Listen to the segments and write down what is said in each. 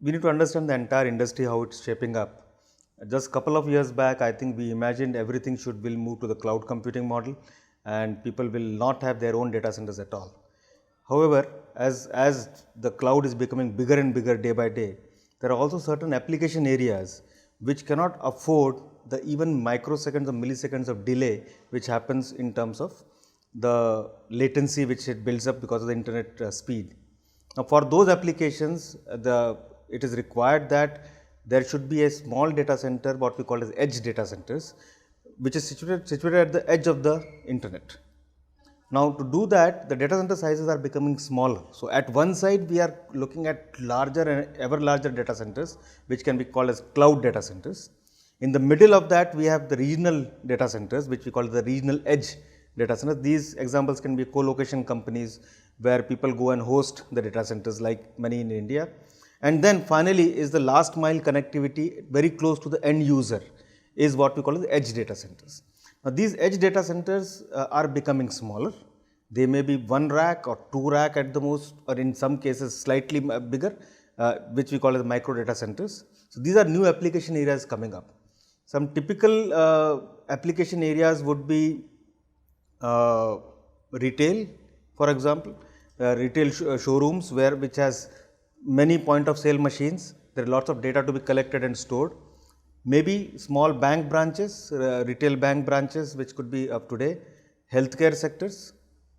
we need to understand the entire industry, how it's shaping up. Just a couple of years back, I think we imagined everything will move to the cloud computing model and people will not have their own data centers at all. However, as the cloud is becoming bigger and bigger day by day, there are also certain application areas which cannot afford the even microseconds or milliseconds of delay which happens in terms of the latency which it builds up because of the internet speed. Now, for those applications, it is required that there should be a small data center, what we call as edge data centers, which is situated at the edge of the internet. Now, to do that, the data center sizes are becoming smaller. So, at one side, we are looking at larger and ever larger data centers, which can be called as cloud data centers. In the middle of that, we have the regional data centers, which we call the regional edge data centers. These examples can be co-location companies where people go and host the data centers like many in India. And then finally is the last mile connectivity very close to the end user is what we call the edge data centers. Now, these edge data centers are becoming smaller. They may be 1 rack or 2 rack at the most, or in some cases slightly bigger, which we call as micro data centers. So, these are new application areas coming up. Some typical application areas would be retail, for example, retail showrooms which has many point of sale machines. There are lots of data to be collected and stored. Maybe small bank branches, retail bank branches which could be up today, healthcare sectors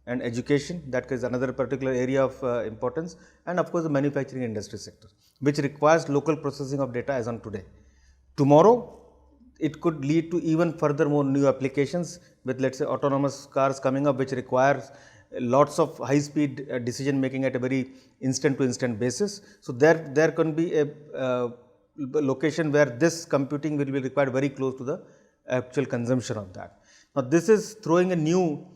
and education, that is another particular area of importance, and of course, the manufacturing industry sector, which requires local processing of data as on today. Tomorrow, it could lead to even further more new applications with, let us say, autonomous cars coming up, which requires lots of high speed decision making at a very instant to instant basis. So, there can be a location where this computing will be required very close to the actual consumption of that. Now, this is throwing a new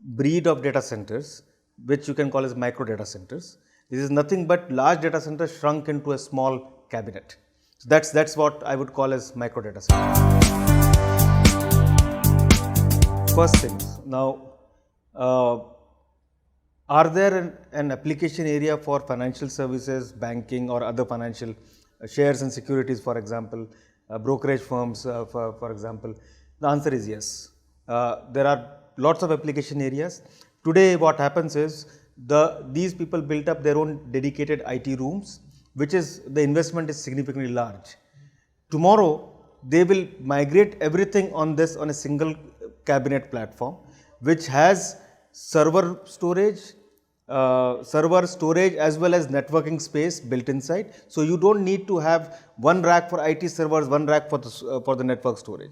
breed of data centers, which you can call as micro data centers. This is nothing but large data centers shrunk into a small cabinet. So, that's what I would call as micro data center. First things. Now, are there an application area for financial services, banking or other financial shares and securities, for example, brokerage firms, for example? The answer is yes. There are lots of application areas. Today, what happens is these people built up their own dedicated IT rooms, which is the investment is significantly large. Tomorrow, they will migrate everything on a single cabinet platform, which has server storage as well as networking space built inside. So, you do not need to have one rack for IT servers, one rack for the network storage,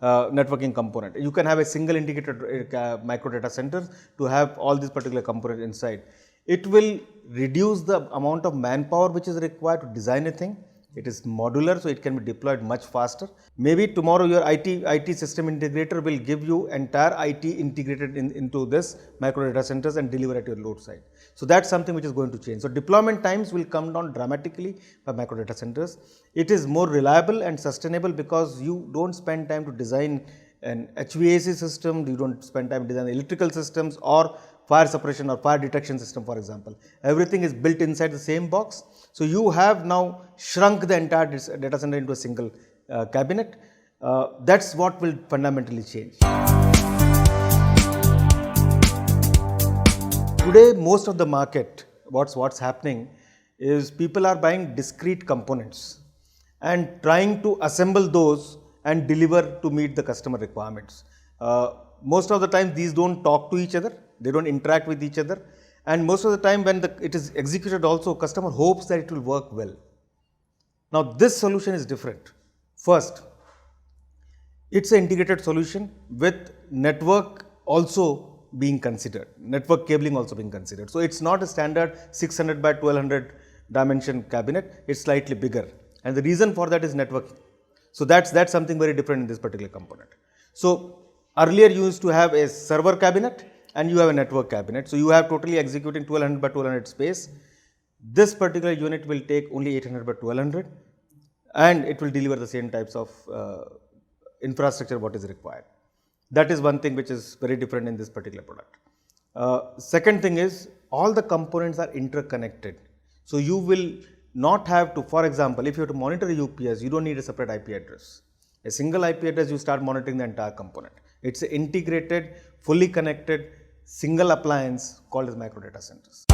networking component. You can have a single integrated micro data center to have all these particular components inside. It will reduce the amount of manpower which is required to design a thing. It is modular, so it can be deployed much faster. Maybe tomorrow your IT system integrator will give you entire IT integrated into this micro data centers and deliver at your load side. So, that is something which is going to change. So, deployment times will come down dramatically by micro data centers. It is more reliable and sustainable because you do not spend time to design an HVAC system, you do not spend time designing electrical systems or fire suppression or fire detection system, for example. Everything is built inside the same box. So, you have now shrunk the entire data center into a single cabinet. That is what will fundamentally change. Today, most of the market, what's happening is people are buying discrete components and trying to assemble those and deliver to meet the customer requirements. Most of the time, these do not talk to each other. They do not interact with each other, and most of the time when it is executed also, customer hopes that it will work well. Now, this solution is different. First, it is an integrated solution with network also being considered, network cabling also being considered. So, it is not a standard 600 by 1200 dimension cabinet, it is slightly bigger, and the reason for that is networking. So, that is something very different in this particular component. So, earlier you used to have a server cabinet and you have a network cabinet. So, you have totally executing 1200 by 1200 space. This particular unit will take only 800 by 1200 and it will deliver the same types of infrastructure what is required. That is one thing which is very different in this particular product. Second thing is all the components are interconnected. So, you will not have to, for example, if you have to monitor a UPS, you don't need a separate IP address. A single IP address, you start monitoring the entire component. It's an integrated, fully connected, single appliance called as micro data centers.